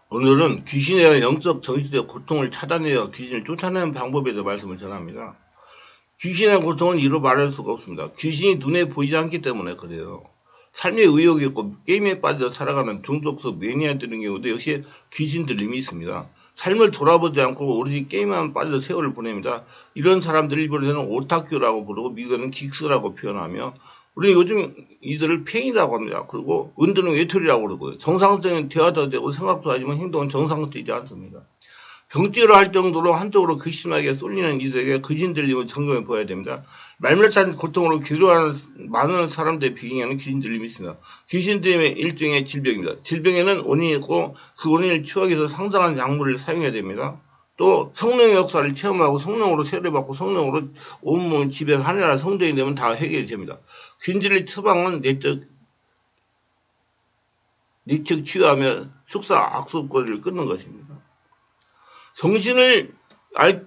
오늘은 귀신에 대한 영적, 정신적 고통을 차단하여 귀신을 쫓아내는 방법에 대해 말씀을 전합니다. 귀신의 고통은 이루 말할 수가 없습니다. 귀신이 눈에 보이지 않기 때문에 그래요. 삶에 의욕이 있고 게임에 빠져 살아가는 중독성 매니아들인 경우도 역시 귀신 들림이 있습니다. 삶을 돌아보지 않고 오로지 게임에만 빠져 세월을 보냅니다. 이런 사람들을 일본에서는 오타큐라고 부르고 미국에는 긱스라고 표현하며 우리는 요즘 이들을 페인이라고 합니다. 그리고 은둔은 외톨이라고 그러고요. 정상적인 대화도 되고 생각도 하지만 행동은 정상적이지 않습니다. 병찌를 할 정도로 한쪽으로 극심하게 쏠리는 이들에게 귀신 들림을 점검해 보아야 됩니다. 말멸한 고통으로 괴로워하는 많은 사람들의 비경에는 귀신 들림이 있습니다. 귀신 들림의 일종의 질병입니다. 질병에는 원인이 있고 그 원인을 치유하기 위해서 상당한 약물을 사용해야 됩니다. 또 성령의 역사를 체험하고 성령으로 세례받고 성령으로 온몸을 지배한 하늘나라 성도이 되면 다 해결이 됩니다. 귀신 들림 처방은 내적 치유하며 숙사 악습거리를 끊는 것입니다. 정신을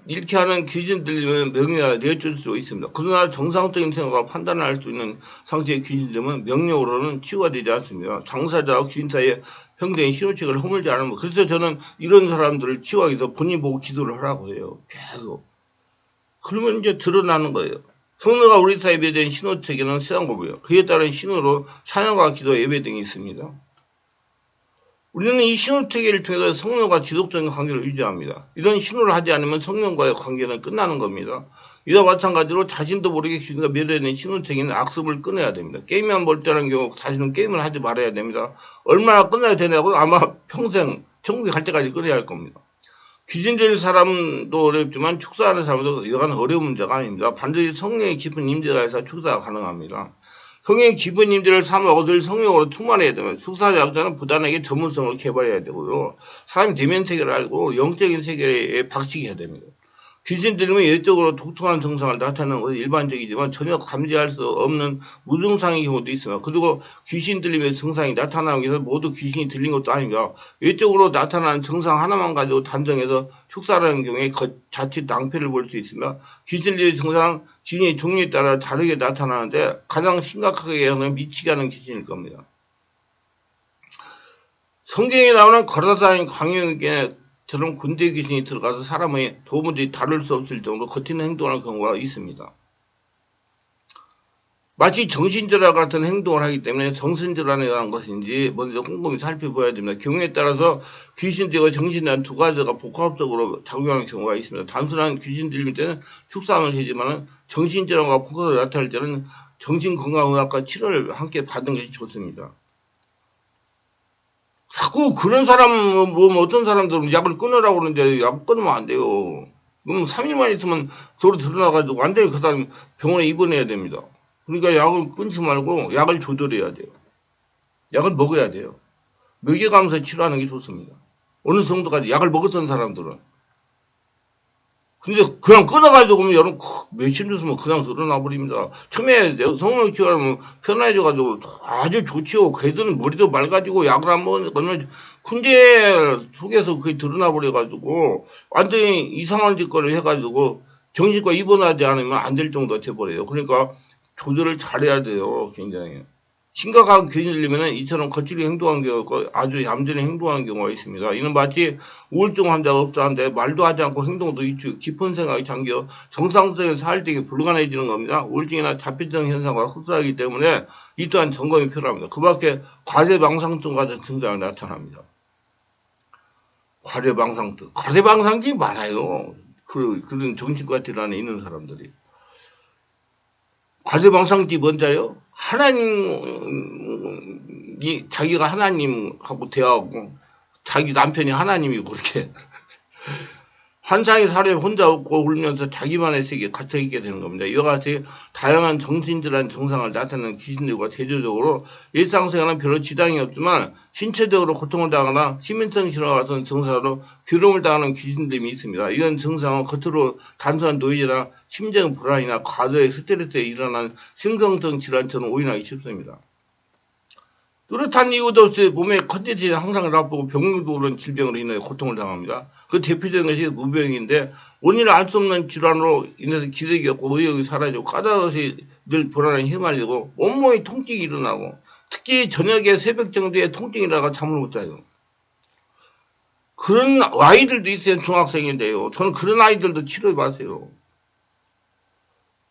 잃게 하는 귀신 들림은 명령을 내줄 수 있습니다. 그러나 정상적인 생각과 판단을 할 수 있는 상태의 귀신 들림은 명령으로는 치유가 되지 않습니다. 당사자와 귀신 사이에 형성된 신호체계를 허물지 않으면, 그래서 저는 이런 사람들을 치유하기 위해서 본인 보고 기도를 하라고 해요. 계속. 그러면 이제 드러나는 거예요. 성령과 우리 사이에 맺은 신호체계는 세상법이에요. 그에 따른 신호로 찬양과 기도, 예배 등이 있습니다. 우리는 이 신호체계를 통해서 성령과 지속적인 관계를 유지합니다. 이런 신호를 하지 않으면 성령과의 관계는 끝나는 겁니다. 이와 마찬가지로 자신도 모르게 귀신과 맺어있는 신호체계는 악습을 끊어야 됩니다. 게임만 볼 때라는 경우 자신은 게임을 하지 말아야 됩니다. 얼마나 끊어야 되냐고 아마 평생 천국에 갈 때까지 끊어야 할 겁니다. 귀신 들린 사람도 어렵지만 축사하는 사람도 이건 어려운 문제가 아닙니다. 반드시 성령의 깊은 임재가 있어 축사가 가능합니다. 성령의 깊은 임재를 삼아 늘 성령으로 충만해야 됩니다. 숙사자는 부단하게 전문성을 개발해야 되고요. 사람 대면 세계를 알고 영적인 세계에 박식해야 됩니다. 귀신 들리면 예적으로 독특한 증상을 나타내는 것은 일반적이지만 전혀 감지할 수 없는 무증상의 경우도 있습니다. 그리고 귀신 들림의 증상이 나타나기 위해서 모두 귀신이 들린 것도 아닙니다. 외적으로 나타나는 증상 하나만 가지고 단정해서 축사라는 경우에 자칫 낭패를 볼 수 있습니다. 귀신 들림의 증상, 귀신의 종류에 따라 다르게 나타나는데 가장 심각하게 하는 미치게 하는 귀신일 겁니다. 성경에 나오는 걸어다니는 광역에 처럼 군대 귀신이 들어가서 사람의 도무지 다룰 수 없을 정도로 거친 행동을 하는 경우가 있습니다. 마치 정신질환 같은 행동을 하기 때문에 정신질환에 관한 것인지 먼저 꼼꼼히 살펴봐야 됩니다. 경우에 따라서 귀신들과 정신질환 두 가지가 복합적으로 작용하는 경우가 있습니다. 단순한 귀신 들릴 때는 축사함을 하지만 정신질환과 복합으로 나타날 때는 정신건강의학과 치료를 함께 받는 것이 좋습니다. 자꾸 그런 사람, 어떤 사람들은 약을 끊으라고 그러는데 약 끊으면 안 돼요. 그럼 3일만 있으면 저로 드러나가지고 완전히 그 사람 병원에 입원해야 됩니다. 그러니까 약을 끊지 말고 약을 조절해야 돼요. 약을 먹어야 돼요. 먹여가면서 치료하는 게 좋습니다. 어느 정도까지 약을 먹었던 사람들은. 근데 그냥 끊어가지고 여러분 며칠 있으면 그냥 드러나 버립니다. 처음에 성령 치료하면 편해져가지고 아주 좋지요. 걔들은 머리도 맑아지고 약을 안 먹으면 근데 속에서 그게 드러나 버려가지고 완전히 이상한 짓거리를 해가지고 정신과 입원하지 않으면 안 될 정도가 돼버려요. 그러니까 조절을 잘해야 돼요. 굉장히. 심각한 귀신 들리면 이처럼 거칠게 행동하는 경우가 아주 얌전히 행동하는 경우가 있습니다. 이는 마치 우울증 환자가 없다는데 말도 하지 않고 행동도 있죠. 깊은 생각이 잠겨 정상적인 사활력이 불가능해지는 겁니다. 우울증이나 자폐성 현상과 흡사하기 때문에 이 또한 점검이 필요합니다. 그 밖에 과대망상증 같은 증상이 나타납니다. 과대망상증이 많아요. 그런 정신과 질환에 있는 사람들이. 과대망상증이 뭔지요? 하나님이 자기가 하나님하고 대화하고 자기 남편이 하나님이고 그렇게 환상의 사례에 혼자 웃고 울면서 자기만의 세계에 갇혀있게 되는 겁니다. 이와 같이 다양한 정신질환 증상을 나타내는 귀신들과 대조적으로 일상생활은 별로 지장이 없지만 신체적으로 고통을 당하거나 시민성 질환 같은 증상으로 괴로움을 당하는 귀신들이 있습니다. 이런 증상은 겉으로 단순한 노이즈나 심정 불안이나 과도의 스트레스에 일어난 심경성 질환처럼 오인하기 쉽습니다. 뚜렷한 이유도 없이 몸의 컨디션이 항상 나쁘고 병력도 오른 질병으로 인해 고통을 당합니다. 그 대표적인 것이 무병인데 원인을 알 수 없는 질환으로 인해서 기력이 없고 의욕이 사라지고 까다로이 늘 불안에 휘말리고 온몸이 통증이 일어나고 특히 저녁에 새벽 정도에 통증이 나가 잠을 못 자요. 그런 아이들도 있어요. 중학생인데요. 저는 그런 아이들도 치료해봤어요.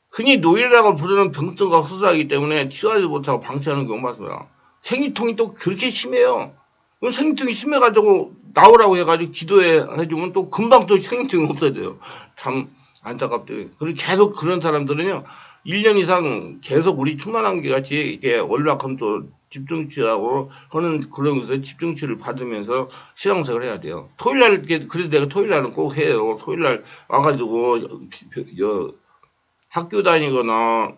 흔히 노이라고 부르는 병증과 후두하기 때문에 치료하지 못하고 방치하는 경우가 많습니다. 생리통이 또 그렇게 심해요. 생리통이 심해가지고 나오라고 해가지고 기도해주면 또 금방 또 생리통이 없어져요. 참 안타깝대요. 그리고 계속 그런 사람들은요, 1년 이상 계속 우리 충만한개 같이 이렇게 월화금토 집중치료하고 하는 그런 것에 집중치료를 받으면서 신앙생활을 해야 돼요. 토요일날, 그래도 내가 토요일날은 꼭 해요. 토요일날 와가지고, 학교 다니거나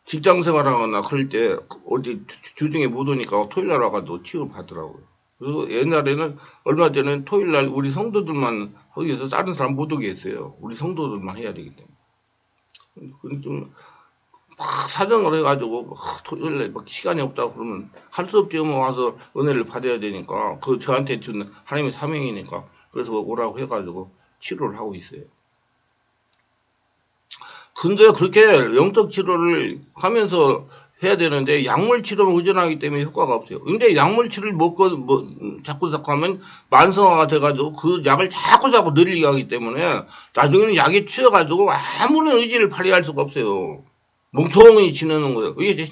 직장 생활하거나 그럴 때 어디 주중에 못 오니까 토요일 날 와가지고 치유를 받더라고요. 그래서 옛날에는 얼마 전에 토요일 날 우리 성도들만 하기 위해서 다른 사람 못 오게 했어요. 우리 성도들만 해야 되기 때문에. 좀 막 사정을 해가지고 토요일 날막 시간이 없다고 그러면 할 수 없지 뭐 와서 은혜를 받아야 되니까 그 저한테 주는 하나님의 사명이니까 그래서 오라고 해가지고 치료를 하고 있어요. 근데 그렇게 영적 치료를 하면서 해야 되는데 약물 치료는 의존하기 때문에 효과가 없어요. 근데 약물 치료를 먹고 자꾸 하면 만성화가 돼가지고 그 약을 자꾸 늘리게 하기 때문에 나중에는 약에 취해가지고 아무런 의지를 발휘할 수가 없어요. 멍청이 지내는 거예요. 이게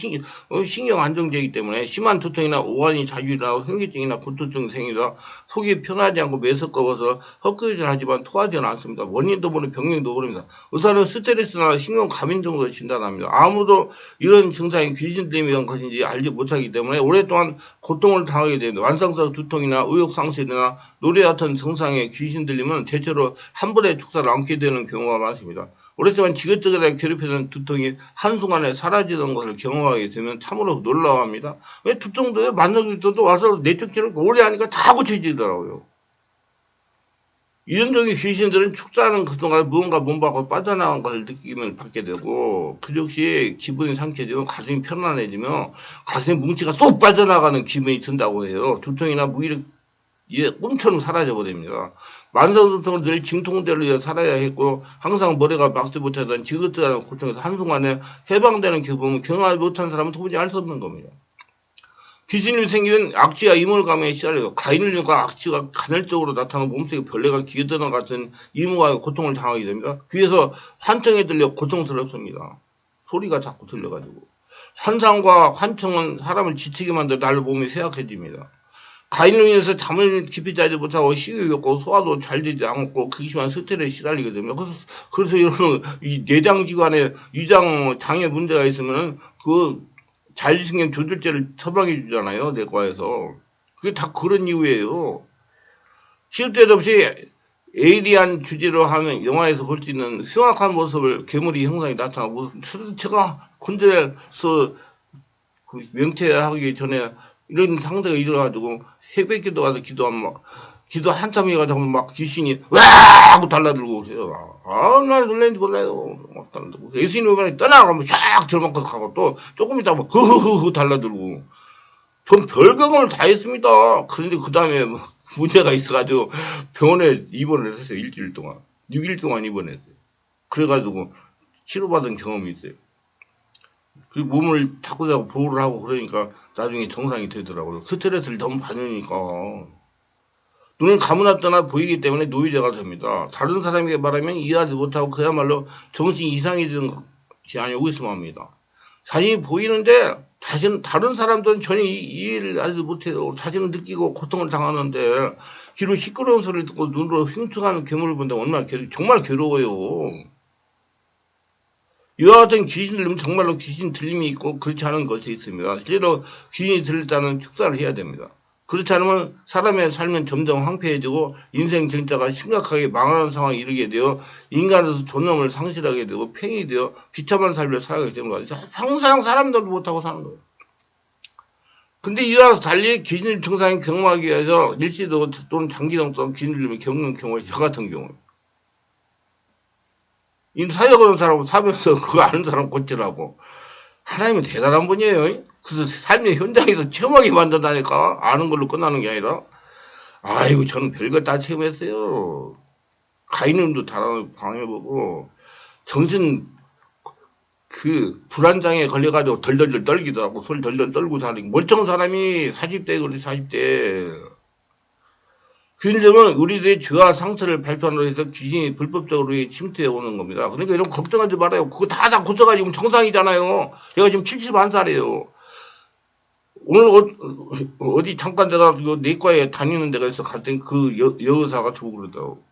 신경 안정제이기 때문에 심한 두통이나 오한이 자주 일어나고 현기증이나 구토증이 생기다 속이 편하지 않고 메석꺼워서 헛구역질하지만 토하지는 않습니다. 원인도 모르는 병명도 모릅니다. 의사는 스트레스나 신경 과민 정도로 진단합니다. 아무도 이런 증상이 귀신 때문에 온 것인지 알지 못하기 때문에 오랫동안 고통을 당하게 됩니다. 완성성 두통이나 의욕상실이나 노래 같은 증상에 귀신 들리면 대체로 한 번에 축사를 안게 되는 경우가 많습니다. 오랫동안 지긋지긋하게 괴롭히던 두통이 한순간에 사라지는 것을 경험하게 되면 참으로 놀라워합니다. 왜 두통도 만성두통도 와서 내적질을 오래 하니까 다 고쳐지더라고요. 이런적인 귀신들은 축사하는 그동안 무언가 몸밖으로 빠져나간 것을 느낌을 받게 되고 그 역시 기분이 상쾌해지고 가슴이 편안해지며 가슴의 뭉치가 쏙 빠져나가는 기분이 든다고 해요. 두통이나 무기력 꿈처럼 사라져버립니다. 만성두통을 늘 징통대로 살아야 했고 항상 머리가 막지 못하던 지긋지긋한 고통에서 한순간에 해방되는 기분을 경험하지 못한 사람은 도무지 알 수 없는 겁니다. 귀신이 생기면 악취와 이물감에 시달려요. 가인을과 악취가 간헐적으로 나타나고 몸속에 벌레가 기어드는 같은 이물감과 고통을 당하게 됩니다. 귀에서 환청이 들려 고통스럽습니다. 소리가 자꾸 들려가지고. 환상과 환청은 사람을 지치게 만들어 날로 몸이 쇠약해집니다. 가인으로 인해서 잠을 깊이 자지 못하고 식욕이 없고 소화도 잘 되지 않고 극심한 스트레스에 시달리게 됩니다. 그래서 이런 이 내장기관에 위장 장애 문제가 있으면 그 자율신경 조절제를 처방해 주잖아요. 내과에서. 그게 다 그런 이유예요. 시도 때도 없이 에이리안 주제로 하는 영화에서 볼 수 있는 흉악한 모습을 괴물이 형상이 나타나고 제가 군대에서 그 명퇴하기 전에 이런 상대가 일어나가지고 새벽 기도 가서 기도하면 막 기도 한참 해가지고 막 귀신이 와 하고 달라들고 오세요. 나 놀랬는지 몰라요. 막 달라들고 예수님 오면 떠나가면 쫙 절망껏 가고 또 조금 있다 뭐 흐흐흐 달라들고 전 별경험을 다 했습니다. 그런데 그 다음에 뭐 문제가 있어가지고 병원에 입원을 했어요. 일주일 동안 6일 동안 입원했어요. 그래가지고 치료받은 경험이 있어요. 그 몸을 자꾸 보호를 하고 그러니까 나중에 정상이 되더라고요. 스트레스를 너무 받으니까. 눈은 가무났거나 보이기 때문에 노이제가 됩니다. 다른 사람에게 말하면 이해하지 못하고 그야말로 정신이 이상해지는 것이 아니고 있으면 합니다. 자신이 보이는데 다른 사람들은 전혀 이해를 하지 못해요. 자신을 느끼고 고통을 당하는데 귀로 시끄러운 소리를 듣고 눈으로 흉측하는 괴물을 본다면 얼마나 정말 괴로워요. 이와 같은 귀신 들리면 정말로 귀신 들림이 있고 그렇지 않은 것이 있습니다. 실제로 귀신이 들렸다는 축사를 해야 됩니다. 그렇지 않으면 사람의 삶은 점점 황폐해지고 인생 전체가 심각하게 망하는 상황에 이르게 되어 인간에서 존엄을 상실하게 되고 팽이되어 비참한 삶을 살아가게 되는 거죠. 평생 사람들도 못하고 사는 거예요. 근데 이와 달리 귀신 증상이 경험하기 위해서 일시도 또는 장기long 동안 귀신 들림을 겪는 경우가 저 같은 경우. 이 사역하는 사람은 사면서 그거 아는 사람 고치라고. 하나님은 대단한 분이에요. 그래서 삶의 현장에서 체험하게 만든다니까. 아는 걸로 끝나는 게 아니라. 아이고, 저는 별걸 다 체험했어요. 가인님도 다 방해보고, 정신, 불안장애 걸려가지고 덜덜덜 떨기도 하고, 소리 덜덜 떨고 사는 멀쩡한 사람이 40대, 그래, 40대. 귀신점은 우리들의 죄와 상처를 발판으로 해서 귀신이 불법적으로 침투해 오는 겁니다. 그러니까 이런 걱정하지 말아요. 그거 다 고쳐가지고 정상이잖아요. 제가 지금 71살이에요. 오늘 어디 잠깐 내가 내과에 다니는 데가 있어 갔더니 그 여의사가 저보고 그러더라고.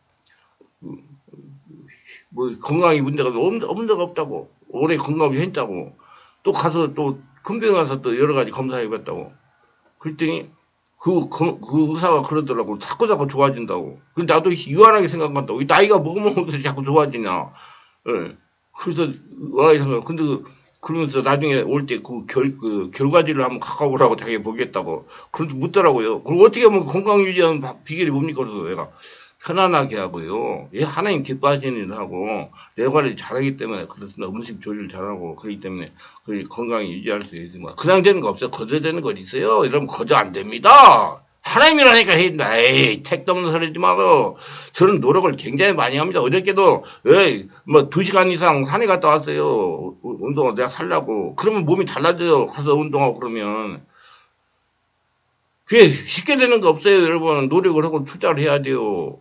뭐 건강에 문제가 없는 데가 없다고. 오래 건강이 했다고. 또 가서 또 큰 병 가서 또 여러 가지 검사해봤다고. 그랬더니 그 의사가 그러더라고. 자꾸 좋아진다고. 근데 나도 유한하게 생각한다고. 나이가 먹으면서 자꾸 좋아지냐. 예. 그래서 와 생각. 근데 그러면서 나중에 올 때 그 결과지를 한번 가까우라고 자기 보겠다고. 그런데 묻더라고요. 그럼 어떻게 하면 건강 유지하는 비결이 뭡니까? 그래서 내가 편안하게 하고요. 예, 하나님 기뻐하시는 일을 하고, 내 관리 잘하기 때문에, 그렇습니다. 음식 조절 잘하고, 그렇기 때문에, 건강히 유지할 수 있습니다. 그냥 되는 거 없어요. 거절되는 거 있어요? 이러면 거절 안 됩니다. 하나님이라니까 해야 된다. 에이, 택도 없는 소리 하지 마라. 저는 노력을 굉장히 많이 합니다. 어저께도, 에이, 2시간 이상 산에 갔다 왔어요. 운동을 내가 살라고. 그러면 몸이 달라져요. 가서 운동하고 그러면. 그게 쉽게 되는 거 없어요, 여러분. 노력을 하고 투자를 해야 돼요.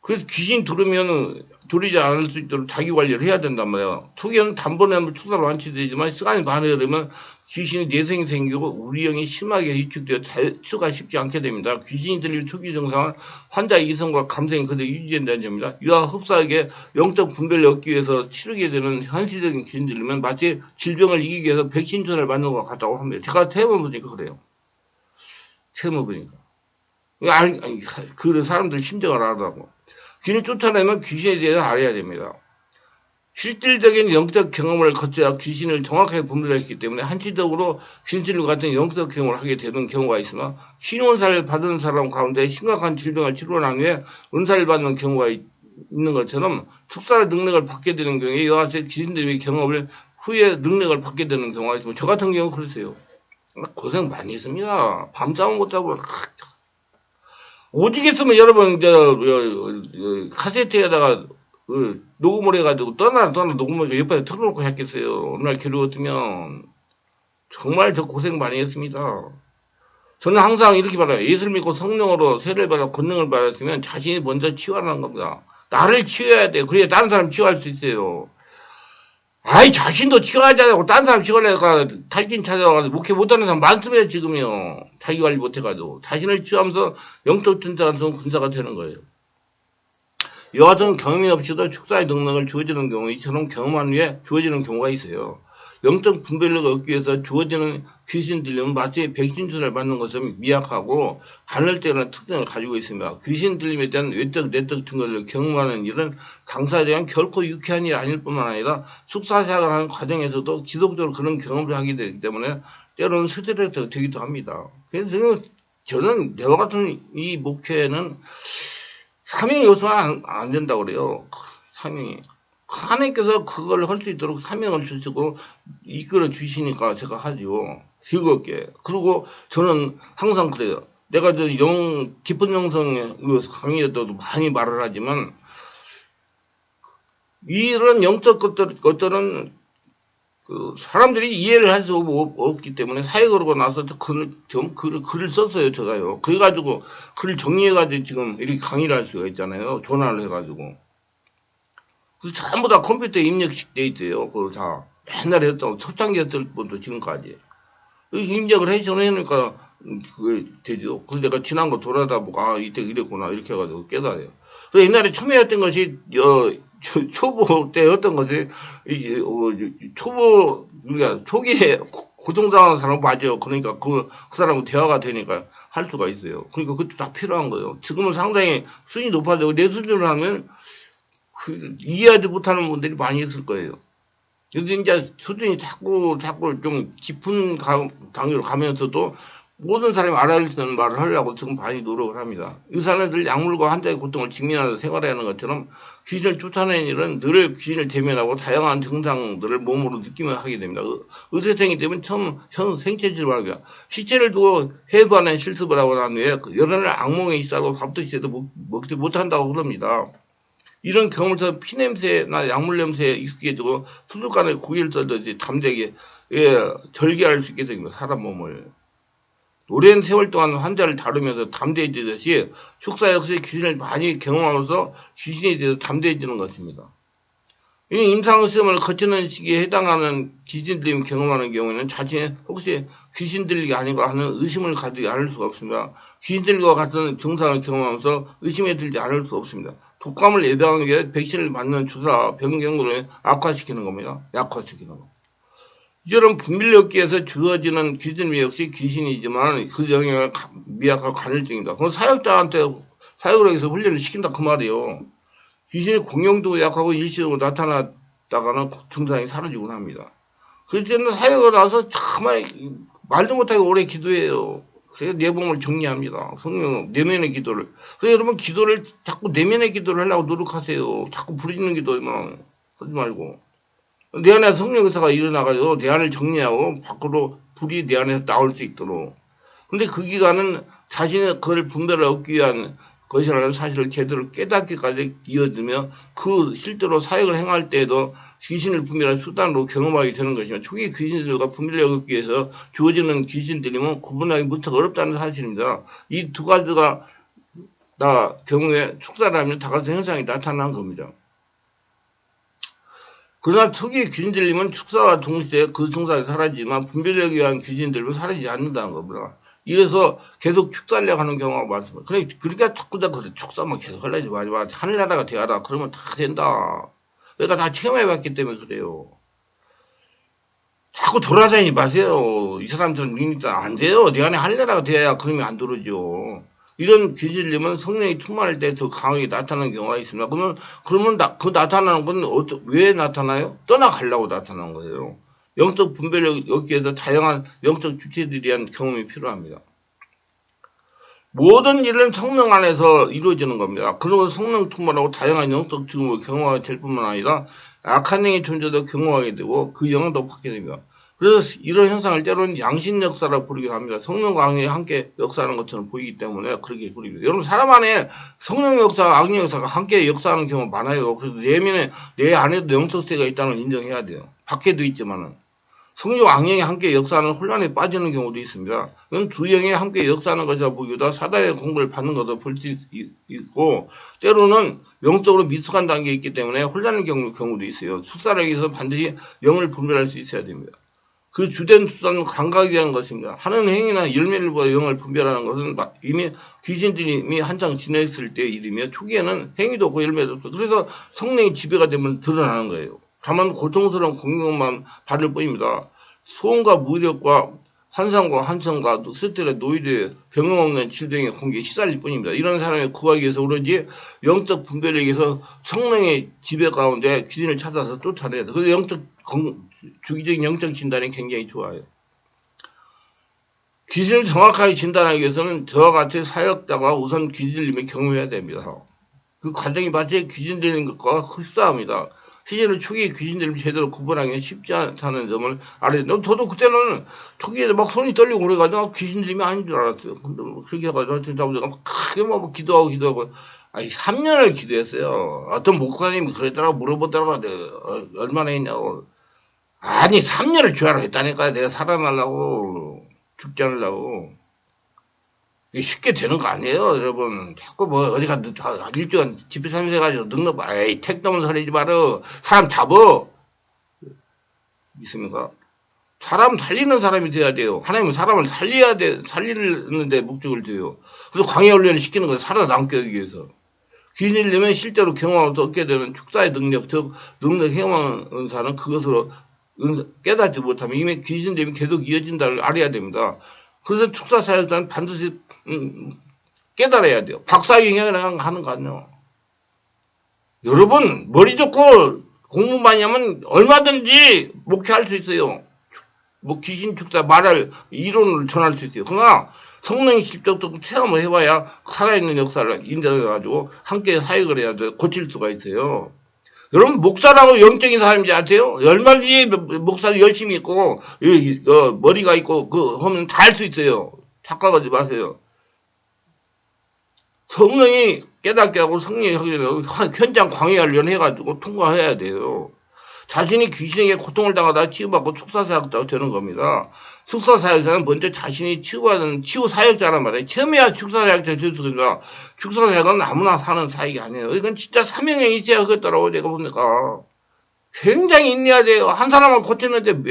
그래서 귀신 들이지 않을 수 있도록 자기 관리를 해야 된단 말이야. 초기에는 단번에 한번 투자를 완치되지만 시간이 많이 흐르면 귀신이 내생이 생기고 우리 영이 심하게 위축되어 탈수가 쉽지 않게 됩니다. 귀신이 들린 초기 증상은 환자의 이성과 감성이 그대로 유지된다는 점입니다. 이와 흡사하게 영적 분별을 얻기 위해서 치르게 되는 현실적인 귀신 들리면 마치 질병을 이기기 위해서 백신 주사를 맞는 것 같다고 합니다. 제가 체험해보니까 그래요. 체험해보니까. 그 사람들 심정을 알아라고. 귀신을 쫓아내면 귀신에 대해서 알아야 됩니다. 실질적인 영적 경험을 거쳐야 귀신을 정확하게 분별했기 때문에 한시적으로 귀신과 같은 영적 경험을 하게 되는 경우가 있으나 신원사를 받은 사람 가운데 심각한 질병을 치료한 난 후에 은사를 받는 경우가 있는 것처럼 축사의 능력을 받게 되는 경우에 이와 같이 귀신들의 경험을 후에 능력을 받게 되는 경우가 있습니다. 저 같은 경우 그러세요. 고생 많이 했습니다. 밤잠을 못 자고 오직 있으면 여러분 카세트에다가 녹음을 해가지고 떠나 녹음을 옆에 틀어놓고 했겠어요. 어느 날 괴로웠으면 정말 저 고생 많이 했습니다. 저는 항상 이렇게 말해요. 예수를 믿고 성령으로 세례를 받아 권능을 받았으면 자신이 먼저 치유하는 겁니다. 나를 치유해야 돼요. 그래야 다른 사람 치유할 수 있어요. 아이 자신도 치유하자고 다른 사람 치유하려다가 탈진 찾아와가지고 목회 못하는 사람 많습니다. 지금요. 자기 관리 못해가지고 자신을 치유하면서 영적 전자가 군사가 되는 거예요. 이와 같은 경험이 없이도 축사의 능력을 주어지는 경우 이처럼 경험한 후에 주어지는 경우가 있어요. 영적 분별력을 얻기 위해서 주어지는 귀신 들림은 마치 백신 주사를 맞는 것처럼 미약하고 간헐적인 특징을 가지고 있습니다. 귀신 들림에 대한 외적, 내적 증거를 경험하는 일은 당사자는 결코 유쾌한 일이 아닐 뿐만 아니라 숙사생활을 하는 과정에서도 지속적으로 그런 경험을 하게 되기 때문에 때로는 스트레스가 되기도 합니다. 그래서 저는 내와 같은 이 목회는 사명 요소는 안 된다고 그래요. 사명이. 하나님께서 그걸 할 수 있도록 사명을 주시고 이끌어 주시니까 제가 하죠. 즐겁게. 그리고 저는 항상 그래요. 내가 저 깊은 영성에 강의에도 많이 말을 하지만 이런 영적 것들은 사람들이 이해를 할 수 없기 때문에 사회 그러고 나서 글을 썼어요, 제가요. 그래가지고 글을 정리해가지고 지금 이렇게 강의를 할 수가 있잖아요. 전화를 해가지고. 그래서 전부 다 컴퓨터에 입력돼 있대요. 그걸 다. 옛날에 했다고 초창기 했을 분도 지금까지. 입력을 해놓으니까 그게 되죠. 그래서 내가 지난 거 돌아다 보고, 이때 이랬구나. 이렇게 해가지고 깨달아요. 그래서 옛날에 처음에 했던 것이, 초보 때 했던 것이, 우리가 초기에 고통당하는 사람 맞아요. 그러니까 그 사람하고 대화가 되니까 할 수가 있어요. 그러니까 그것도 다 필요한 거예요. 지금은 상당히 수준이 높아지고 내 수준을 하면, 이해하지 못하는 분들이 많이 있을 거예요. 근데 이제 수준이 자꾸 좀 깊은 강의로 가면서도 모든 사람이 알아야 되는 말을 하려고 지금 많이 노력을 합니다. 의사는 약물과 환자의 고통을 직면하면서 생활하는 것처럼 귀신을 쫓아내는 일은 늘 귀신을 대면하고 다양한 증상들을 몸으로 느끼며 하게 됩니다. 의사생이 되면 처음 생체 질환이야. 시체를 두고 해부하는 실습을 하고 난 후에 여러 날 악몽에 있다고 밥도 시에도 먹지 못한다고 그럽니다. 이런 경험을 통해 피냄새나 약물 냄새에 익숙해지고 수족관에 고기를 썰듯이 담대게 절개할 수 있게 됩니다. 사람 몸을. 오랜 세월 동안 환자를 다루면서 담대해지듯이 축사 역시 귀신을 많이 경험하면서 귀신에 대해서 담대해지는 것입니다. 이 임상시험을 거치는 시기에 해당하는 귀신들이 경험하는 경우에는 자신이 혹시 귀신 들리기 아닌가 하는 의심을 가지지 않을 수가 없습니다. 귀신들과 같은 증상을 경험하면서 의심에 들지 않을 수 없습니다. 독감을 예방하기 위해 백신을 맞는 주사, 병경으로 악화시키는 겁니다. 약화시키는 거. 이처럼 분별력기에서 주어지는 귀신 역시 귀신이지만 그 영향을 미약하고 간헐적입니다. 그건 사역자한테 사역을 해서 훈련을 시킨다 그 말이에요. 귀신의 공용도 약하고 일시적으로 나타났다가는 증상이 사라지곤 합니다. 그럴 때는 사역을 나서 정말 말도 못하게 오래 기도해요. 그래서 내몸을 정리합니다. 성령 내면의 기도를. 그래서 여러분 기도를 자꾸 내면의 기도를 하려고 노력하세요. 자꾸 부르짖는 기도만 하지 말고. 내 안에 성령 의사가 일어나가지고 내 안을 정리하고 밖으로 불이 내 안에서 나올 수 있도록. 근데 그 기간은 자신의 그걸 분별을 얻기 위한 것이라는 사실을 제대로 깨닫기까지 이어지며 그 실제로 사역을 행할 때에도 귀신을 분별하는 수단으로 경험하게 되는 것이며 초기 귀신들과 분별을 얻기 위해서 주어지는 귀신들이면 구분하기 무척 어렵다는 사실입니다. 이 두 가지가 경우에 축사라면 다 같은 현상이 나타난 겁니다. 그러나 초기 귀신 들리면 축사와 동시에 그 증상이 사라지지만 분별력에 의한 귀신들은 사라지지 않는다는 겁니다. 이래서 계속 축사하려고 하는 경우가 많습니다. 그러니까 자꾸 축사만 계속 하려지 마지막 하늘나라가 되어라. 그러면 다 된다. 내가 다 체험해봤기 때문에 그래요. 자꾸 돌아다니지 마세요. 이 사람들은 믿니까 안 돼요. 내 안에 하늘나라가 되어야 그러면 안 들어오죠. 이런 귀신들이면 성령이 충만할 때 더 강하게 나타나는 경우가 있습니다. 그러면 그 나타나는 건 왜 나타나요? 떠나가려고 나타나는 거예요. 영적 분별력 얻기 위해서 다양한 영적 주체들에 대한 경험이 필요합니다. 모든 일은 성령 안에서 이루어지는 겁니다. 그리고 성령 충만하고 다양한 영적 증후를 경험하게 될 뿐만 아니라 악한 영의 존재도 경험하게 되고 그 영향도 받게 됩니다. 그래서 이런 현상을 때로는 양신 역사라고 부르기도 합니다. 성령과 악령이 함께 역사하는 것처럼 보이기 때문에 그렇게 부릅니다. 여러분 사람 안에 성령 역사와 악령 역사가 함께 역사하는 경우가 많아요. 그래서 내 안에도 영적 세계가 있다는 걸 인정해야 돼요. 밖에도 있지만은. 성령과 악령이 함께 역사하는 혼란에 빠지는 경우도 있습니다. 그건 두 영이 함께 역사하는 것이라 보기보다 사단의 공부를 받는 것으로 볼 수 있고 때로는 영적으로 미숙한 단계에 있기 때문에 혼란의 경우도 있어요. 축사를 위해서 반드시 영을 분별할 수 있어야 됩니다. 그 주된 수단은 감각에 대한 것입니다. 하는 행위나 열매를 보아 영을 분별하는 것은 이미 귀신들이 이미 한창 지냈을 때의 일이며 초기에는 행위도 없고 열매도 없고 그래서 성령이 지배가 되면 드러나는 거예요. 다만 고통스러운 공격만 받을 뿐입니다. 소음과 무력과 환상과 한청과 스트레스, 노이드, 병음 없는 질병의 공격에 시달릴 뿐입니다. 이런 사람을 구하기 위해서 오로지 영적 분별에 의해서 성령의 지배 가운데 귀신을 찾아서 쫓아내야 돼요. 그래서 주기적인 영적 진단이 굉장히 좋아요. 귀신을 정확하게 진단하기 위해서는 저와 같은 사역자가 우선 귀신 들림을 경험해야 됩니다. 그 과정이 마치 귀신 들리는 것과 흡사합니다. 실제로 초기에 귀신들을 제대로 구분하기 쉽지 않다는 점을 알아야 돼요. 저도 그때는 초기에 막 손이 떨리고 그래가지고 귀신 들림이 아닌 줄 알았어요. 근데 그렇게 해가지고 진짜 막 크게 막 기도하고 3년을 기도했어요. 어떤 목사님이 그랬더라고 물어보더라고 얼마나 했냐고. 아니 3년을 주하라 했다니까요. 내가 살아나려고 죽지 않으려고. 이게 쉽게 되는 거 아니에요, 여러분. 자꾸 어디 가, 일주간 집에 삼세가지고 늙는 거, 택도 없는 소리 하지 마라. 사람 잡어. 있습니까? 사람 살리는 사람이 돼야 돼요. 하나님은 사람을 살리는데 목적을 둬요. 그래서 광야 훈련을 시키는 거예요. 살아남기 위해서. 귀신을 내면 실제로 경험하면서 얻게 되는 축사의 능력, 즉, 능력 행하는 사람은 그것으로 깨닫지 못하면 이미 귀신됨이 계속 이어진다를 알아야 됩니다. 그래서 축사 사역자는 반드시 깨달아야 돼요. 박사행위를 하는 거 아니에요. 여러분 머리 좋고 공부 많이 하면 얼마든지 목회할 수 있어요. 귀신 축사 말할 이론을 전할 수 있어요. 그러나 성령이 직접 체험을 해봐야 살아있는 역사를 인정해가지고 함께 사역을 해야 돼요. 고칠 수가 있어요. 여러분 목사라고 영적인 사람인지 아세요? 얼마든지 목사도 열심히 있고 머리가 있고 하면 다 할 수 있어요. 착각하지 마세요. 성령이 깨닫게 하고 성령이 하게 되고 현장 광야 훈련 해가지고 통과해야 돼요. 자신이 귀신에게 고통을 당하다 치유받고 축사사역자가 되는 겁니다. 축사 사역자는 먼저 자신이 치유받은 치유 사역자란 말이에요. 처음에야 축사 사역자 될 수 있습니다. 축사 사역은 아무나 사는 사역이 아니에요. 이건 진짜 사명이 있어야 하겠더라고 제가 보니까. 굉장히 인내해야 돼요. 한 사람을 고치는데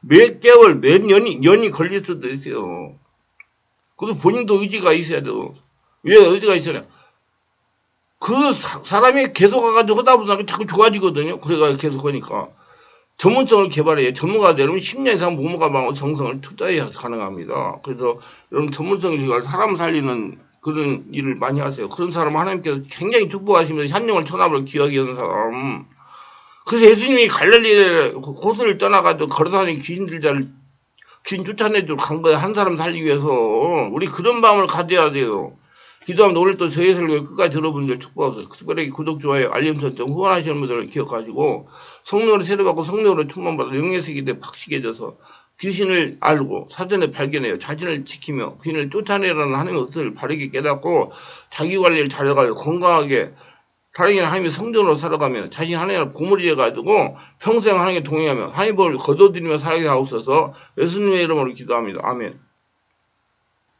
몇 개월, 몇 년이 걸릴 수도 있어요. 그래서 본인도 의지가 있어야 돼요. 왜 의지가 있어야 그 사람이 계속 와가지고 하다 보니까 자꾸 좋아지거든요. 그래가 계속 하니까. 전문성을 개발해야 전문가가 되려면 10년 이상 무모가망하고 정성을 투자해야 가능합니다. 그래서 여러분 전문성을 개발, 사람 살리는 그런 일을 많이 하세요. 그런 사람 하나님께서 굉장히 축복하시면서 한영을 천하를 귀하게 하는 사람. 그래서 예수님이 갈릴리 호수를 떠나가지고 걸어다니는 귀신 쫓아내주고 간 거예요. 한 사람 살리기 위해서. 우리 그런 마음을 가져야 돼요. 기도하면 오늘 또 저희 설교 끝까지 들어보는 걸 축복하세요. 특별히 구독, 좋아요, 알림 설정, 후원하시는 분들을 기억하시고 성령으로 세례받고 성령으로 충만받아 영의 세계에 박식해져서 귀신을 알고 사전에 발견해요. 자신을 지키며 귀신을 쫓아내라는 하나님의 뜻을 바르게 깨닫고 자기 관리를 잘해가지고 건강하게 하나님 하나님의 성전으로 살아가며 자신 하나님을 보물이 해가지고 평생 하나님께 동행하며 하나님을 거둬들이며 살아가게 하옵소서. 예수님의 이름으로 기도합니다. 아멘.